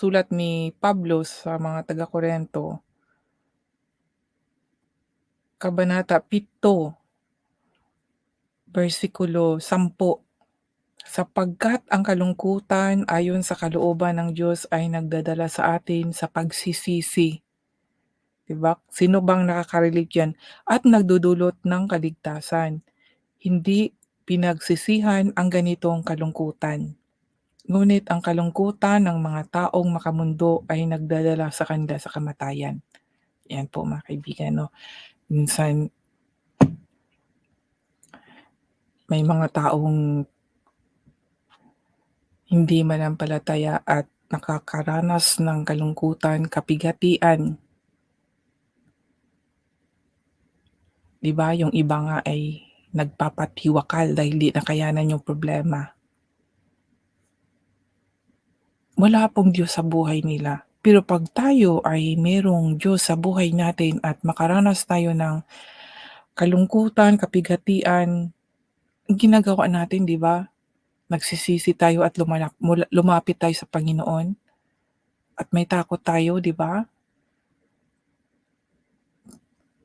sulat ni Pablo sa mga taga-Korinto, kabanata 7, bersikulo 10. Sapagkat ang kalungkutan ayon sa kalooban ng Diyos ay nagdadala sa atin sa pagsisisi, 'di ba? Sino bang nakaka-relate diyan? At nagdudulot ng kaligtasan. Hindi pinagsisihan ang ganitong kalungkutan. Ngunit ang kalungkutan ng mga taong makamundo ay nagdadala sa kanila sa kamatayan. Yan po mga kaibigan 'no. Minsan may mga taong hindi manampalataya at nakakaranas ng kalungkutan, kapigatian, 'di ba? Yung iba nga ay nagpapatiwakal dahil di nakayanan yung problema. Wala pong Diyos sa buhay nila. Pero 'pag tayo ay merong Diyos sa buhay natin at makaranas tayo ng kalungkutan, kapigatian, ang ginagawa natin 'di ba, nagsisisi tayo at lumapit tayo sa Panginoon at may takot tayo 'di ba?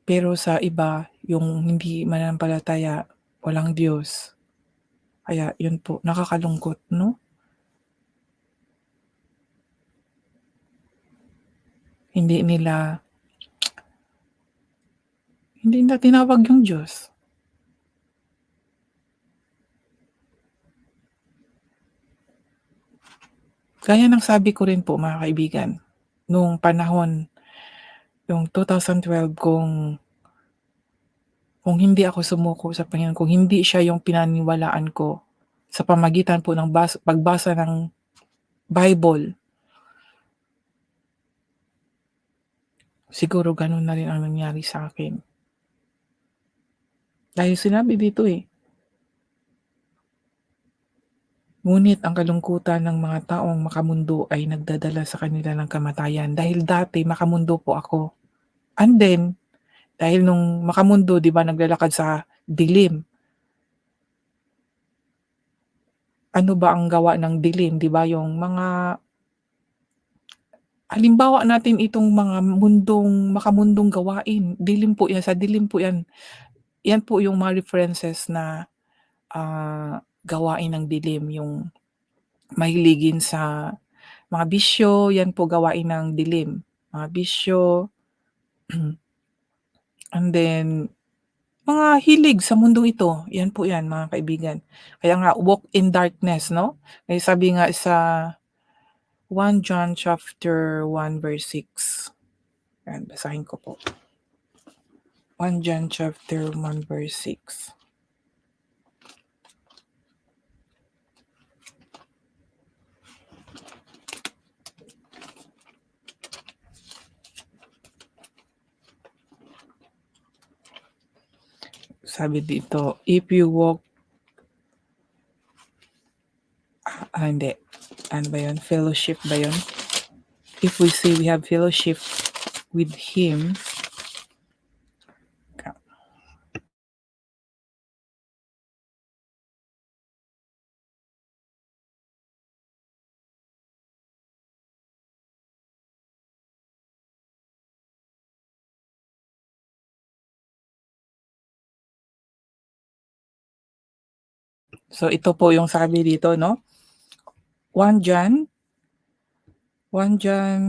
Pero sa iba, yung hindi mananampalataya, walang Diyos, kaya yun po nakakalungkot 'no? Hindi nila hindi nila tinawag yung Diyos. Gaya ng sabi ko rin po mga kaibigan, nung panahon yung 2012 kung hindi ako sumuko sa Panginoon, kung hindi siya yung pinaniniwalaan ko sa pamagitan po ng pagbasa ng Bible, siguro gano'n na rin ang nangyari sa'kin. Dahil sinabi dito, ngunit ang kalungkutan ng mga taong makamundo ay nagdadala sa kanila ng kamatayan. Dahil dati makamundo po ako. And then, dahil nung makamundo 'di ba naglalakad sa dilim. Ano ba ang gawa ng dilim 'di ba, yung mga halimbawa natin itong mga makamundong gawain, dilim po 'yan, sa dilim po 'yan. 'Yan po yung mga references na, gawain ng dilim, yung mahiligin sa mga bisyo, 'yan po gawain ng dilim. Mga bisyo, and then mga hilig sa mundong ito, 'yan po 'yan mga kaibigan. Kaya nga walk in darkness 'no, eh, sabi nga sa 1 John chapter 1 verse 6. 'Yan basahin ko po. 1 John chapter 1 verse 6. Sabi dito, if you walk hindi, ano ba 'yun, fellowship ba 'yun? If we say we have fellowship with Him, so ito po yung sabi dito 'no, 1 John 1 John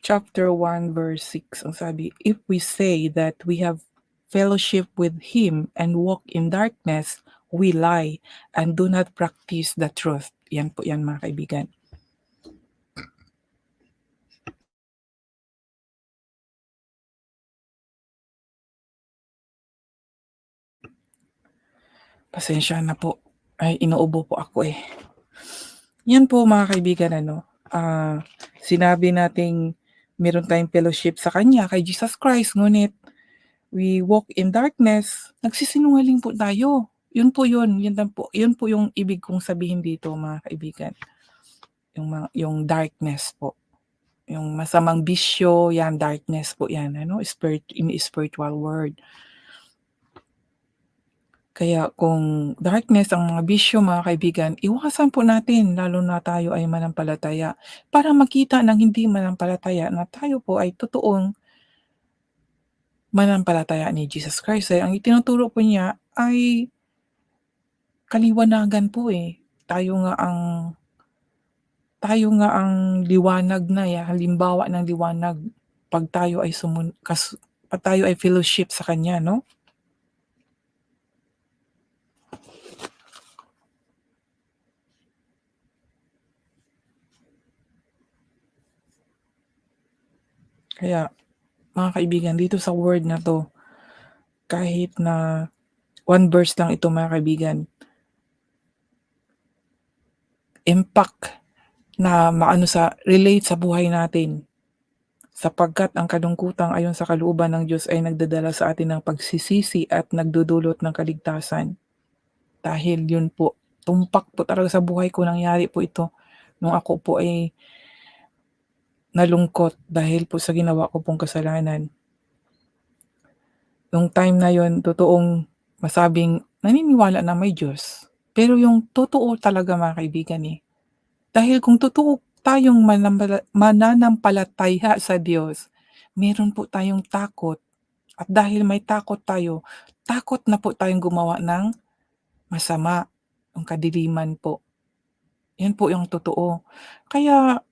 chapter 1 verse 6 ang sabi, "If we say that we have fellowship with Him and walk in darkness, we lie and do not practice the truth." Yan po yan mga kaibigan. Pasensya na po, ay inuubo po ako, Yan po mga kaibigan ano, sinabi nating meron tayong fellowship sa kanya, kay Jesus Christ, ngunit we walk in darkness, nagsisinungaling po tayo. Yun po yun, yun lang po, yun po yung ibig kong sabihin dito mga kaibigan. Yung darkness po, yung masamang bisyo, yan darkness po yan ano, in spiritual world. Kaya kung darkness ang mga bisyo mga kaibigan, iwasan po natin lalo na tayo ay manampalataya, para makita ng hindi manampalataya na tayo po ay totoong manampalataya ni Jesus Christ. Ang itinuturo po niya ay kaliwanagan po, eh. Tayo nga ang liwanag na, halimbawa ng liwanag 'pag tayo ay 'pag tayo ay fellowship sa kanya 'no? Kaya mga kaibigan dito sa word na 'to, kahit na one verse lang ito mga kaibigan, impact na maano sa relate sa buhay natin. Sapagkat ang kalungkutan ayon sa kalooban ng Diyos ay nagdadala sa atin ng pagsisisi at nagdudulot ng kaligtasan. Dahil yun po, tumpak po talaga sa buhay ko nangyari po ito nung ako po ay nalungkot dahil po sa ginawa ko pong kasalanan. Nung time na yun totoong masabing naniniwala na may Diyos. Pero yung totoo talaga mga kaibigan, dahil kung totoo tayong mananampalataya sa Diyos, meron po tayong takot at dahil may takot tayo, takot na po tayong gumawa ng masama, ng kadiliman po. Yan po yung totoo. Kaya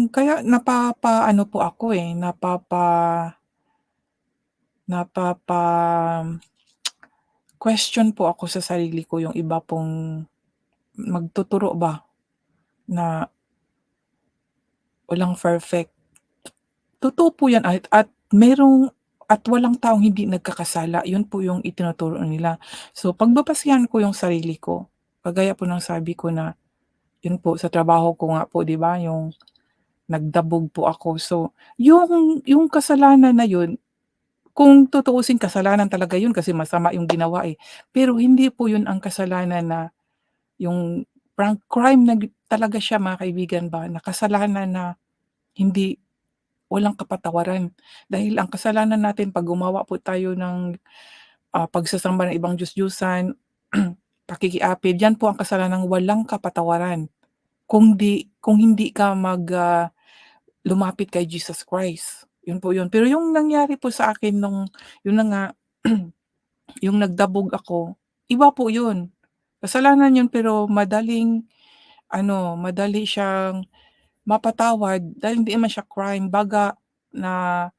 kaya napapaano po ako, napapa-question po ako sa sarili ko yung iba pong magtuturo ba na walang perfect. Totoo po yan at walang taong hindi nagkakasala, yun po yung itinuturo nila. So pagbabasihan ko yung sarili ko, kagaya po ng sabi ko na yun po sa trabaho ko nga po 'di ba yung nagdabog po ako. So yung kasalanan na yun, kung tutuusin kasalanan talaga yun kasi masama yung ginawa, pero hindi po yun ang kasalanan na yung crime na talaga siya mga kaibigan ba, na kasalanan na hindi walang kapatawaran. Dahil ang kasalanan natin 'pag gumawa po tayo ng, pagsasamba ng ibang Diyos-Diyusan, pakikiapid, yan po ang kasalanang walang kapatawaran. Kung hindi ka lumapit kay Jesus Christ, yun po yun. Pero yung nangyari po sa akin yun na nga, yung nagdabog ako, iba po yun. Kasalanan yun pero madali siyang mapatawad dahil hindi naman siya crime, baga na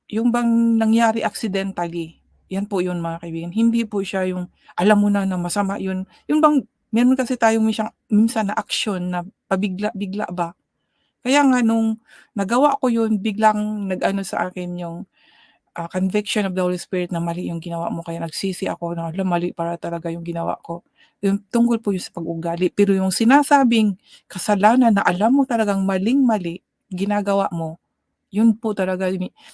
yung bang nangyari accidentally, yan po yun mga kaibigan. Hindi po siya yung alam mo na na masama yun, yun bang meron kasi tayong minsan na aksyon na pabigla-bigla ba. Kaya nga nung nagawa ko yun biglang nag-ano sa akin yung, conviction of the Holy Spirit na mali yung ginawa mo kaya nagsisi ako na, hala mali para talaga yung ginawa ko. Yung tungkol po yun sa pag-uugali, pero yung sinasabing kasalanan na alam mo talagang maling-mali ginagawa mo, yun po talaga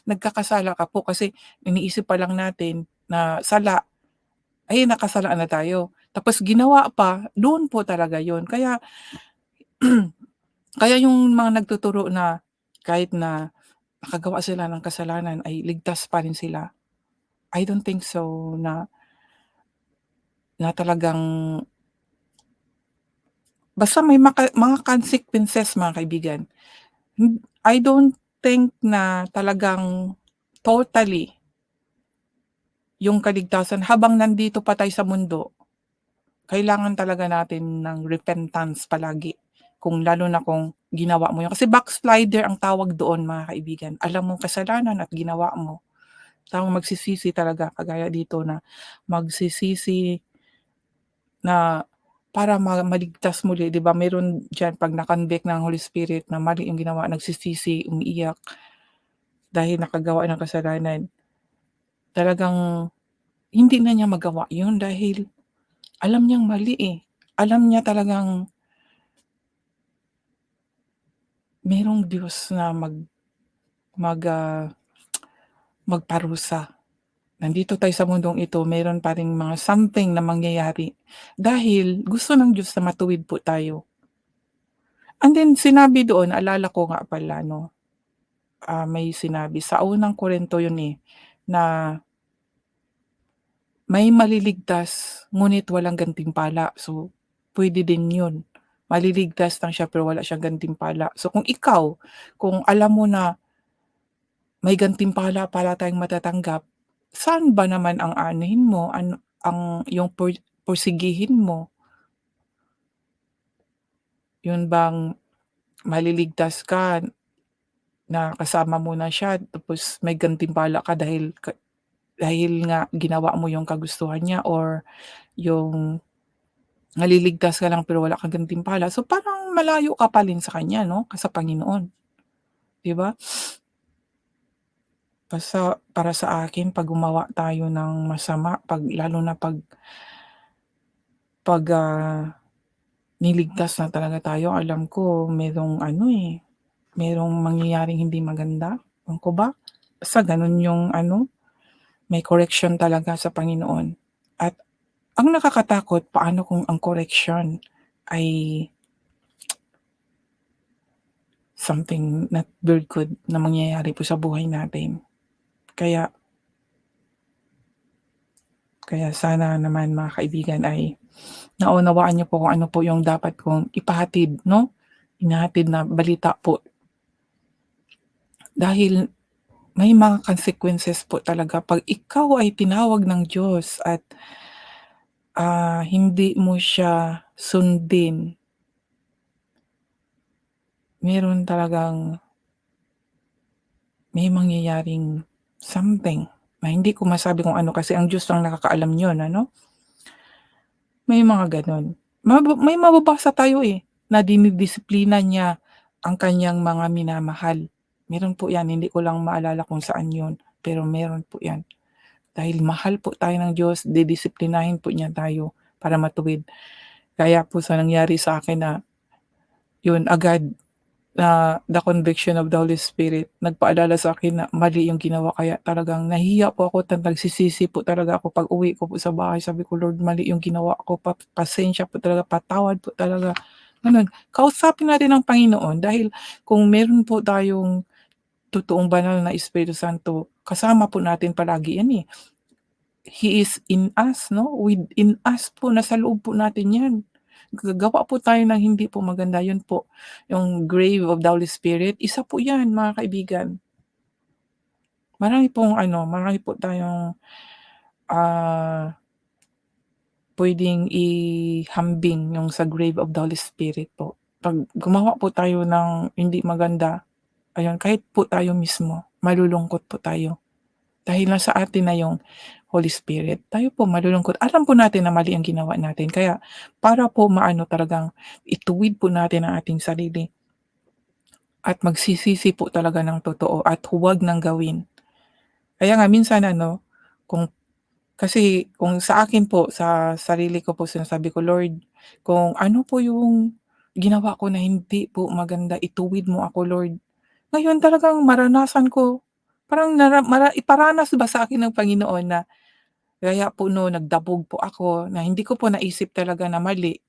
nagkakasala ka po kasi iniisip pa lang natin na sala, ay nakasalaan na tayo. Tapos ginawa pa, doon po talaga yun. Kaya kaya yung mga nagtuturo na kahit na nakagawa sila ng kasalanan ay ligtas pa rin sila, I don't think so na na talagang basta may mga consequences mga kaibigan. I don't think na talagang totally yung kaligtasan habang nandito pa tayo sa mundo, kailangan talaga natin ng repentance palagi. Kung lalo na kung ginawa mo yun. Kasi backslider ang tawag doon mga kaibigan. Alam mong kasalanan at ginawa mo. Taong magsisisi talaga kagaya dito na magsisisi na para maligtas muli 'di ba meron diyan 'pag na-convict ng Holy Spirit na mali yung ginawa, nagsisisi, umiiyak dahil nakagawa ng kasalanan. Talagang hindi na niya magawa yun dahil alam niyang mali, Alam niya talagang merong Diyos na mag, ah, magparusa. Nandito tayo sa mundong ito meron pa ring mga something na mangyayari dahil gusto ng Diyos na matuwid po tayo. And then sinabi doon, naalala ko nga pala 'no, may sinabi sa unang Korinto yun, na may maliligtas ngunit walang gantimpala. So, puwede din 'yun. Maliligtas lang siya pero wala siyang gantimpala. So, kung alam mo na may gantimpala pala tayong matatanggap, saan ba naman ang aanuhin mo, ang yung pursigihin mo? 'Yun bang maliligtas ka na kasama mo na siya tapos may gantimpala ka dahil nga ginawa mo yung kagustuhan niya, or yung naliligtas ka lang pero wala kang gantimpala, so parang malayo ka pa rin sa kanya 'no, sa Panginoon, 'di ba? Para sa akin 'pag gumawa tayo ng masama, lalo na 'pag niligtas na talaga tayo, alam ko merong mangyayaring hindi maganda, ewan ko ba? Basta gano'n yung may correction talaga sa Panginoon. At ang nakakatakot, paano kung ang correction ay something not very good na mangyayari po sa buhay natin. Kaya kaya sana naman mga kaibigan ay naunawaan niyo po kung ano po yung dapat kong ipahatid 'no, inahatid na balita po. Dahil may mga consequences po talaga 'pag ikaw ay tinawag ng Diyos at, hindi mo siya sundin, meron talagang may mangyayaring something na hindi ko masabi kung ano kasi ang Diyos lang nakakaalam niyon may mga gano'n. May mababasa tayo, na dinidisiplina niya ang kaniyang mga minamahal. Meron po 'yan, hindi ko lang maalala kung saan 'yun, pero meron po 'yan. Dahil mahal po tayo ng Diyos, didisiplinahin po niya tayo para matuwid. Kaya po sa nangyari sa akin na 'yun agad na the conviction of the Holy Spirit nagpaalala sa akin na mali yung ginawa, kaya talagang nahiya po ako at nagsisisi po talaga ako pag-uwi ko po sa bahay. Sabi ko, "Lord, mali yung ginawa ko, pasensya po talaga, patawad po talaga." Gano'n. Kausapin natin ang Panginoon dahil kung meron po tayong totoong banal na Espiritu Santo, kasama po natin palagi 'yan, eh. He is in us 'no, within us po, nasa loob po natin 'yan. Gagawa po tayo ng hindi po maganda, 'yun po, yung grave of the Holy Spirit, isa po 'yan mga kaibigan. Marami po tayong, ah, puwedeng ihambing yung sa grave of the Holy Spirit po. 'Pag gumawa po tayo ng hindi maganda, ayun, kahit po tayo mismo malulungkot po tayo. Dahil nasa atin na yung Holy Spirit, tayo po malulungkot. Alam po natin na mali ang ginawa natin, kaya para po talagang ituwid po natin ang ating sarili at magsisisi po talaga ng totoo at huwag ng gawin. Kaya nga minsan kung kung sa akin po, sa sarili ko po sinasabi ko, "Lord, kung ano po yung ginawa ko na hindi po maganda, ituwid mo ako, Lord." Ngayon talagang maranasan ko, parang iparanas ba sa akin ng Panginoon na kaya po nagdabog po ako na hindi ko po naisip talaga na mali,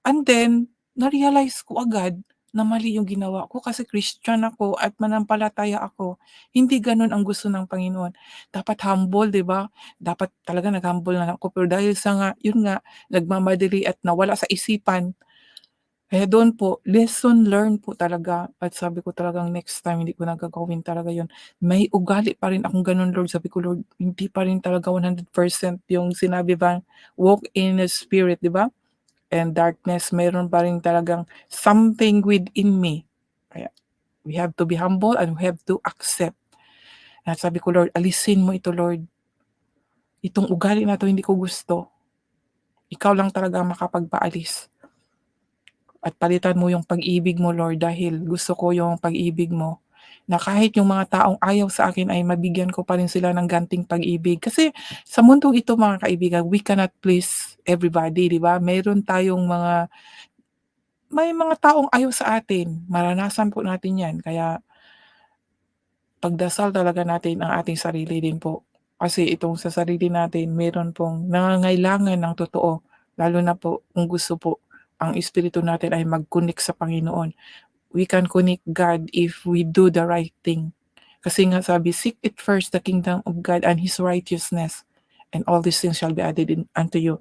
and then na-realize ko agad na mali yung ginawa ko kasi Christian ako at manampalataya ako. Hindi gano'n ang gusto ng Panginoon. Dapat humble, 'di ba? Dapat talaga nag-humble na lang ako, pero dahil sa nga yun nga, nagmamadali at nawala sa isipan, kaya do'n po, lesson learned po talaga at sabi ko talagang next time hindi ko na gagawin talaga 'yun. May ugali pa rin akong gano'n, Lord, sabi ko, "Lord, hindi pa rin talaga 100% yung sinabi bang walk in the spirit," 'di ba? And darkness, meron pa rin talagang something within me. Kaya we have to be humble and we have to accept. At sabi ko, "Lord, alisin mo ito, Lord. Itong ugali na 'to hindi ko gusto. Ikaw lang talaga ang makapagpaalis." At palitan mo yung pag-ibig mo, Lord, dahil gusto ko yung pag-ibig mo, na kahit yung mga taong ayaw sa akin ay mabigyan ko pa rin sila ng ganting pag-ibig. Kasi sa mundong ito mga kaibigan, we cannot please everybody, 'di ba? May mga taong ayaw sa atin, maranasan po natin 'yan. Kaya pagdasal talaga natin ang ating sarili din po. Kasi itong sa sarili natin meron pong nangangailangan ng totoo, lalo na po kung gusto po ang espiritu natin ay mag-connect sa Panginoon. We can connect God if we do the right thing. Kasi nga sabi, "Seek it first the kingdom of God and His righteousness, and all these things shall be added in unto you.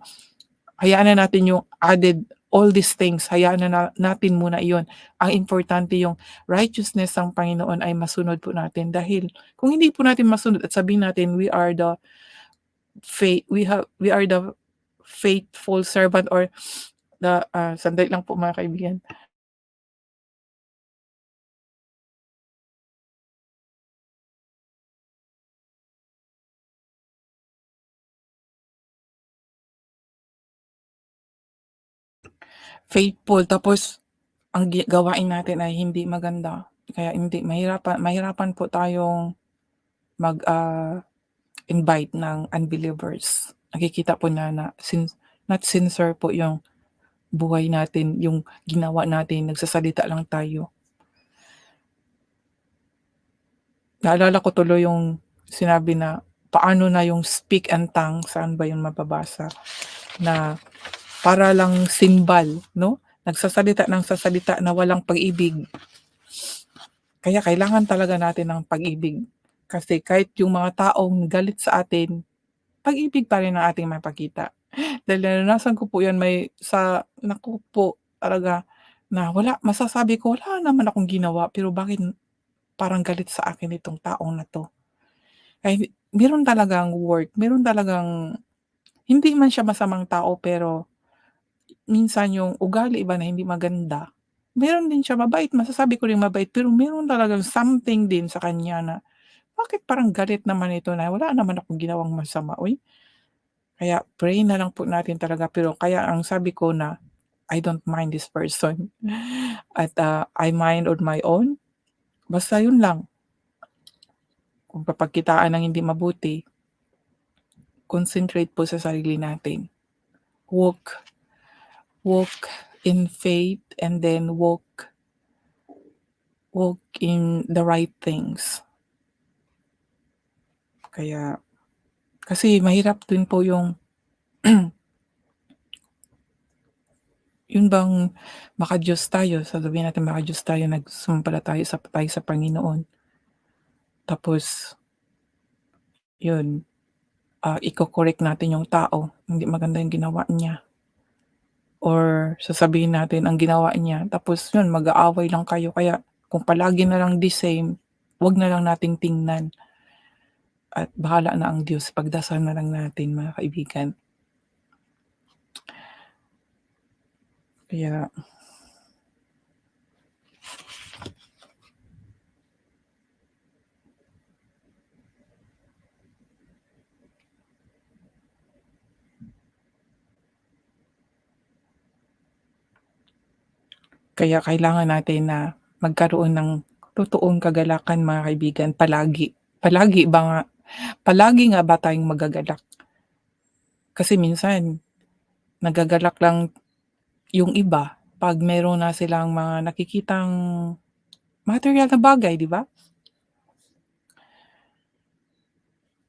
Hayaan na natin yung added all these things, hayaan natin muna iyon. Ang importante yung righteousness ng Panginoon ay masunod po natin dahil kung hindi po natin masunod at sabihin natin we are the faithful servant or sandali lang po mga kaibigan. Faithful tapos ang gawain natin ay hindi maganda, kaya hindi mahirapan po tayong invite ng unbelievers. Nakikita po na not sincere po yung buhay natin, yung ginawa natin, nagsasalita lang tayo. Naalala ko tuloy yung sinabi na paano na yung speak and tongue, saan ba yun mababasa, na para lang simbal 'no, nagsasalita ng sasalita na walang pag-ibig. Kaya kailangan talaga natin ng pag-ibig. Kasi kahit yung mga taong galit sa atin, pag-ibig pa rin ang ating mapakita. Dahil naranasan ko po 'yan naku po talaga na masasabi ko wala naman akong ginawa pero bakit parang galit sa akin itong taong na 'to. Ay meron talagang meron talagang hindi man siya masamang tao pero minsan yung ugali ba na hindi maganda, meron din siya mabait, masasabi ko ring mabait pero meron talagang something din sa kanya na bakit parang galit naman ito na wala naman akong ginawang masama, uy. Kaya pray na lang po natin talaga pero kaya ang sabi ko na, I don't mind this person at, I mind on my own. Basta yun lang, kung papagkitaan ng hindi mabuti, concentrate po sa sarili natin. Walk walk in faith and then walk in the right things. Kaya kasi mahirap din po yung yun bang maka-Diyos tayo, sasabihin natin maka-Diyos tayo, nagsumampalataya tayo sa Panginoon. Tapos yun, iko-correct natin yung tao, hindi maganda yung ginawa niya or sasabihin natin ang ginawa niya tapos yun mag-aaway lang kayo. Kaya kung palagi na lang the same, 'wag na lang nating tingnan at bahala na ang Diyos, pagdasal na lang natin mga kaibigan. Kaya kaya kailangan natin na magkaroon ng totoong kagalakan mga kaibigan palagi. Palagi nga ba tayong magagalak? Kasi minsan nagagalak lang yung iba 'pag meron na silang mga nakikitang materyal na bagay, 'di ba?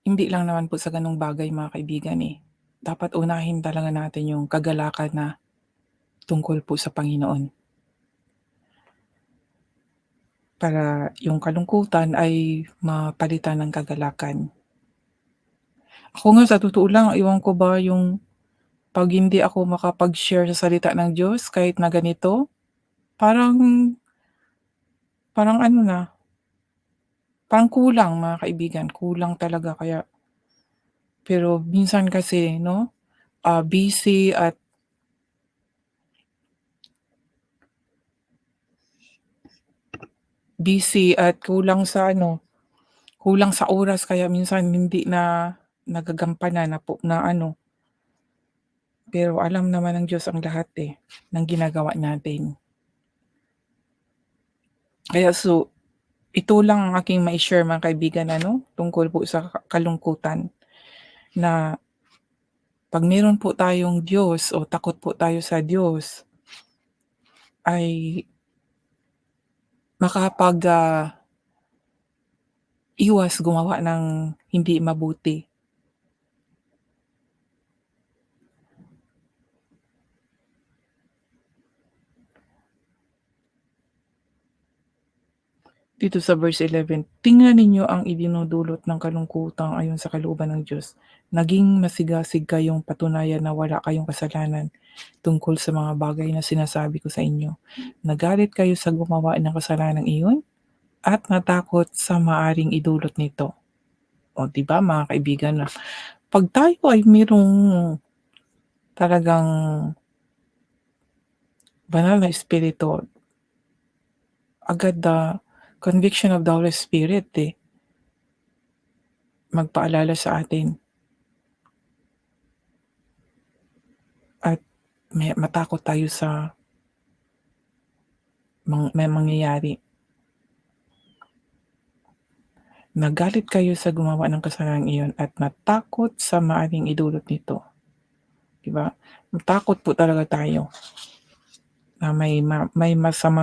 Hindi lang naman po sa gano'ng bagay mga kaibigan, eh. Dapat unahin talaga natin yung kagalakan na tungkol po sa Panginoon para yung kalungkutan ay mapalitan ng kagalakan. Ako nga sa totoo lang, ewan ko ba yung 'pag hindi ako makapag-share sa salita ng Diyos kahit na ganito, parang parang ano na, parang kulang mga kaibigan, kulang talaga kaya pero minsan kasi 'no, busy at kulang sa oras kaya minsan hindi na nagagampanan na ano, pero alam naman ng Diyos ang lahat, ng ginagawa natin. Kaya ito lang ang aking mai-share mga kaibigan ano, tungkol po sa kalungkutan na 'pag meron po tayong Diyos o takot po tayo sa Diyos ay iwas gumawa ng hindi mabuti. 'Di dito sa verse 11, "Tingnan ninyo ang idinudulot ng kalungkutan ayon sa kalooban ng Diyos. Naging masigasig kayong patunayan na wala kayong kasalanan tungkol sa mga bagay na sinasabi ko sa inyo. Nagalit kayo sa gumawa ng kasalanang iyon at natakot sa maaring idulot nito." O 'di ba mga kaibigan na 'pag tayo ay merong talagang banal na espiritu, agad conviction of the Holy Spirit, magpaalala sa atin at matakot tayo sa may mangyayari. Nagalit kayo sa gumawa ng kasalanang iyon at natakot sa maaaring idulot nito, 'di ba? Matakot po talaga tayo na may masamang